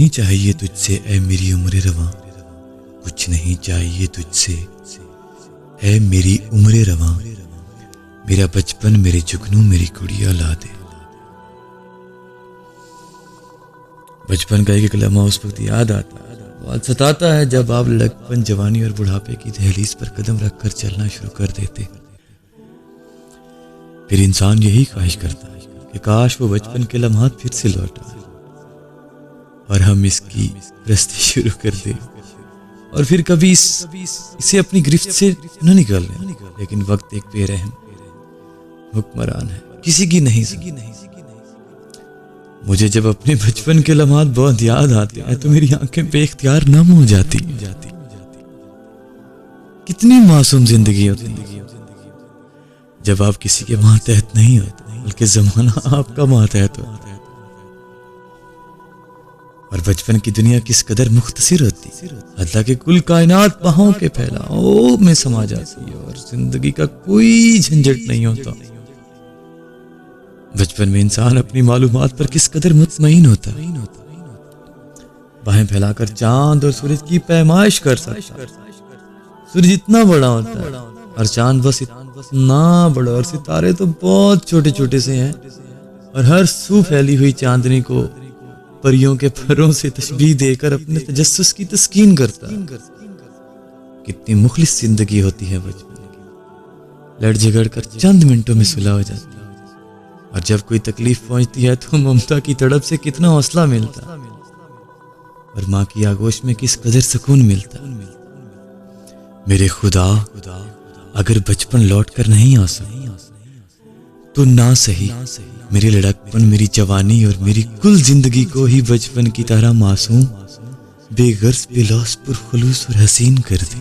नहीं चाहिए तुझसे ऐ मेरी उम्र रवां, कुछ नहीं चाहिए तुझसे ऐ मेरी उम्र रवां, मेरा बचपन मेरे जुगनू मेरी गुड़िया ला दे। बचपन का एक लम्हा उस वक्त याद आता है, बहुत सताता है जब आप लड़कपन, जवानी और बुढ़ापे की दहलीज पर कदम रखकर चलना शुरू कर देते। फिर इंसान यही ख्वाहिश करता है कि काश वो बचपन के लम्हात फिर से लौट आए और हम इसकी प्रस्ती शुरू कर दें और फिर कभी इसे अपनी गिरफ्त से न निकाल लें। लेकिन वक्त एक बेरहम हुक्मरान है, किसी की नहीं सुनता। मुझे जब अपने बचपन के लम्हात बहुत याद आते हैं तो मेरी आंखें बेख्तियार नम हो जाती। कितनी मासूम जिंदगी होती है जब आप किसी के मातहत नहीं होते बल्कि जमाना आपका मातहत होता है। और बचपन की दुनिया किस कदर मुख्तसिर होती है, अल्लाह के कुल कायनात बाहों के फैलाओ में समा जाती है और जिंदगी का कोई झंझट नहीं होता। बचपन में इंसान अपनी मालूमात पर किस कदर मुतमईन होता है, बाहें फैलाकर चांद और सूरज की पैमाइश कर सकता है। सूरज इतना बड़ा होता है और चांद बस इतना बड़ा, और सितारे तो बहुत छोटे छोटे से हैं और हर सू फैली हुई चांदनी को परियों के फरों से तशबीह देकर अपने तजस्सुस की तस्कीन करता है। कितनी मुखलिस जिंदगी होती है बचपन की, लड़ झगड़ कर चंद मिनटों में सुलह हो जाती है और जब कोई तकलीफ पहुंचती है तो ममता की तड़प से कितना हौसला मिलता है और माँ की आगोश में किस कदर सुकून मिलता। मेरे खुदा, अगर बचपन लौट कर नहीं आ सकता तो ना सही मेरी लड़कपन, मेरी जवानी और मेरी कुल जिंदगी को ही बचपन की तरह मासूम, बेगर्ज, बेलौस, पुरखुलूस और हसीन कर दे।